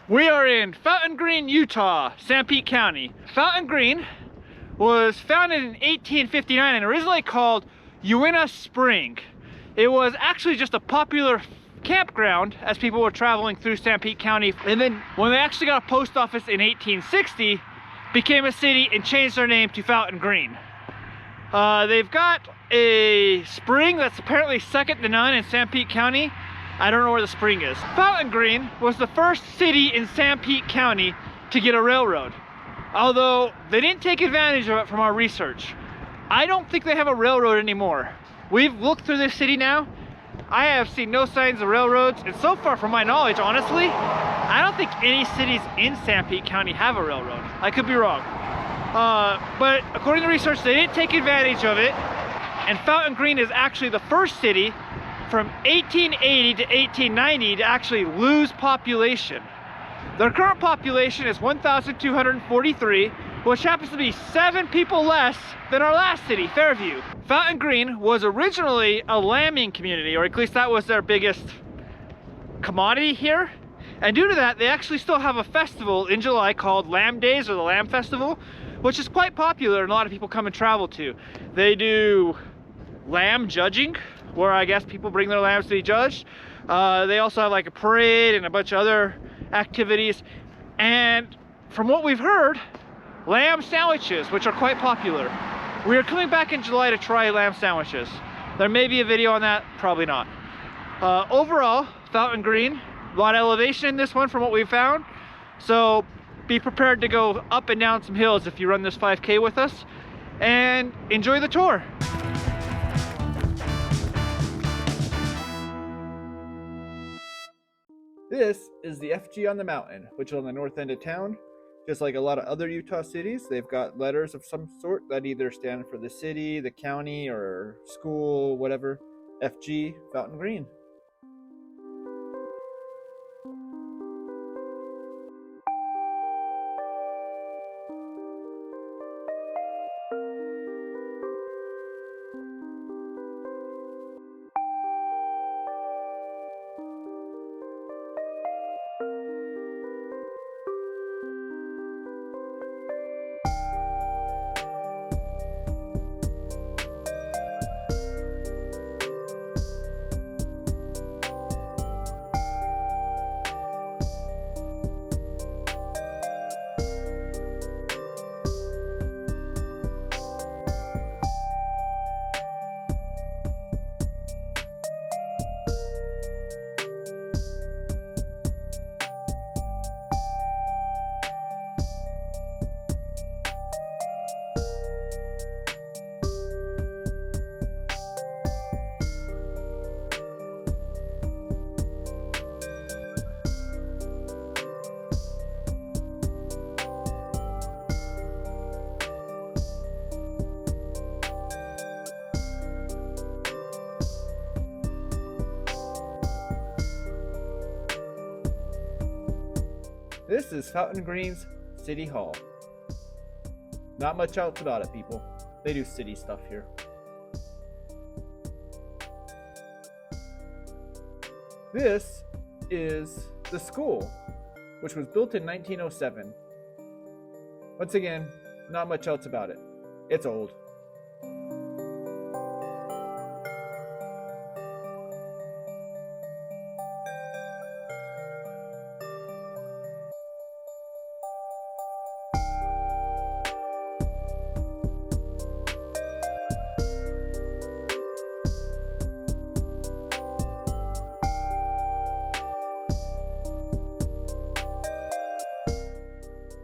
We are in Fountain Green, Utah, Sanpete County. Fountain Green was founded in 1859 and originally called Uinta Spring. It was actually just a popular campground as people were traveling through Sanpete County. And then when they actually got a post office in 1860, became a city and changed their name to Fountain Green. They've got a spring that's apparently second to none in Sanpete County. I don't know where the spring is. Fountain Green was the first city in Sanpete County to get a railroad, although they didn't take advantage of it from our research. I don't think they have a railroad anymore. We've looked through this city now. I have seen no signs of railroads, and so far from my knowledge, honestly, I don't think any cities in Sanpete County have a railroad. I could be wrong. But according to research, they didn't take advantage of it, and Fountain Green is actually the first city from 1880 to 1890 to actually lose population. Their current population is 1,243, which happens to be 7 people less than our last city, Fairview. Fountain Green was originally a lambing community, or at least that was their biggest commodity here. And due to that, they actually still have a festival in July called Lamb Days, or the Lamb Festival, which is quite popular and a lot of people come and travel to. They do lamb judging, where I guess people bring their lambs to be judged. They also have like a parade and a bunch of other activities. And from what we've heard, lamb sandwiches, which are quite popular. We are coming back in July to try lamb sandwiches. There may be a video on that, probably not. Overall, Fountain Green, a lot of elevation in this one from what we've found. So be prepared to go up and down some hills if you run this 5K with us, and enjoy the tour. This is the FG on the mountain, which is on the north end of town. Just like a lot of other Utah cities, they've got letters of some sort that either stand for the city, the county, or school, whatever. FG, Fountain Green. This is Fountain Green's City Hall. Not much else about it, people. They do city stuff here. This is the school, which was built in 1907. Once again, not much else about it. It's old.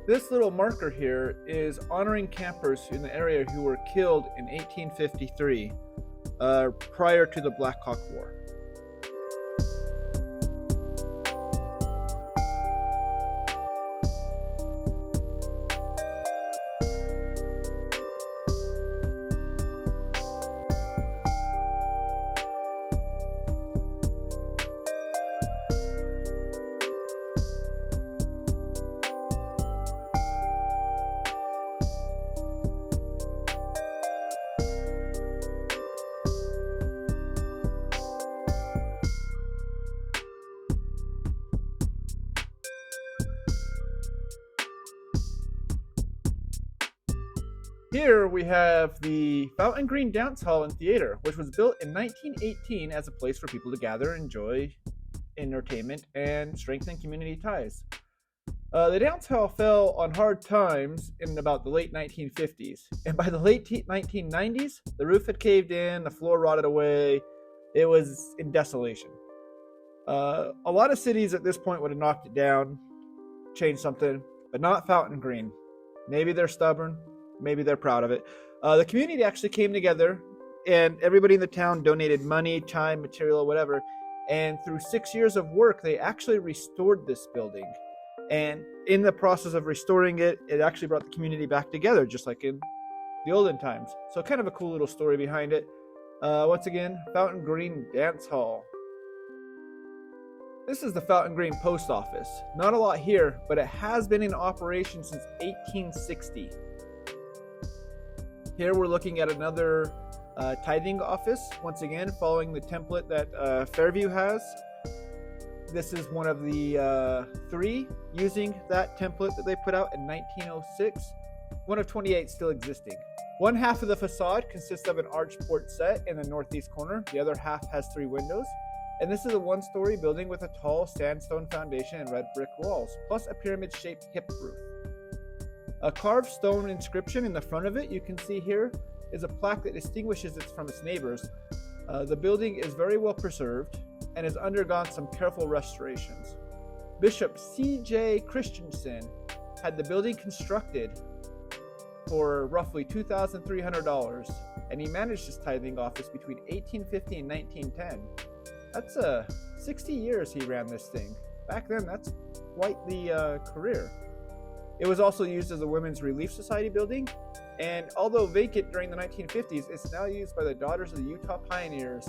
This little marker here is honoring campers in the area who were killed in 1853, prior to the Black Hawk War. Here we have the Fountain Green Dance Hall and Theater, which was built in 1918 as a place for people to gather, enjoy entertainment, and strengthen community ties. The dance hall fell on hard times in about the late 1950s, and by the late 1990s, the roof had caved in, the floor rotted away, it was in desolation. A lot of cities at this point would have knocked it down, changed something, but not Fountain Green. Maybe they're stubborn, maybe they're proud of it. The community actually came together, and everybody in the town donated money, time, material, whatever, and through 6 years of work, they actually restored this building. And in the process of restoring it, it actually brought the community back together, just like in the olden times. So kind of a cool little story behind it. Once again, Fountain Green Dance Hall. This is the Fountain Green Post Office. Not a lot here, but it has been in operation since 1860. Here we're looking at another tithing office, once again following the template that Fairview has. This is one of the 3 using that template that they put out in 1906. One of 28 still existing. One half of the facade consists of an arched porch set in the northeast corner. The other half has 3 windows. And this is a 1-story building with a tall sandstone foundation and red brick walls, plus a pyramid-shaped hip roof. A carved stone inscription in the front of it, you can see here, is a plaque that distinguishes it from its neighbors. The building is very well preserved and has undergone some careful restorations. Bishop C.J. Christensen had the building constructed for roughly $2,300, and he managed his tithing office between 1850 and 1910. That's 60 years he ran this thing. Back then, that's quite the career. It was also used as a Women's Relief Society building, and although vacant during the 1950s, it's now used by the Daughters of the Utah Pioneers.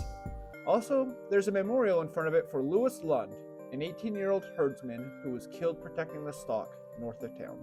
Also, there's a memorial in front of it for Lewis Lund, an 18-year-old herdsman who was killed protecting the stock north of town.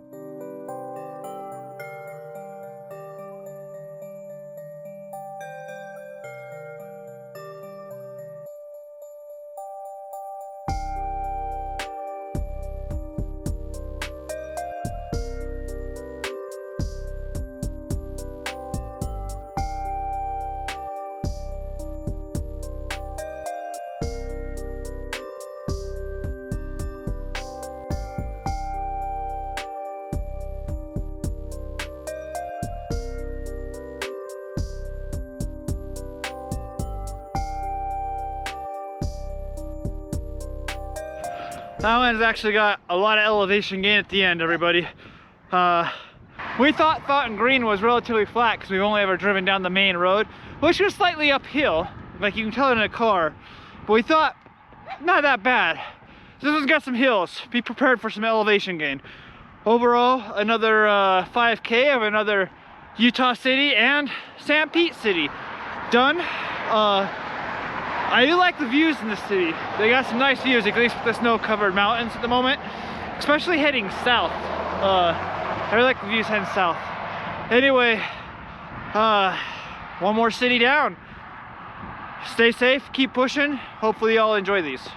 That one's actually got a lot of elevation gain at the end, everybody. We thought Fountain Green was relatively flat because we've only ever driven down the main road, which was slightly uphill, like you can tell in a car. But we thought, not that bad. This one's got some hills. Be prepared for some elevation gain. Overall, another 5K of another Utah city and St. Pete city done. I do like the views in the city. They got some nice views, at least with the snow-covered mountains at the moment, especially heading south. I really like the views heading south. Anyway, one more city down. Stay safe, keep pushing. Hopefully y'all enjoy these.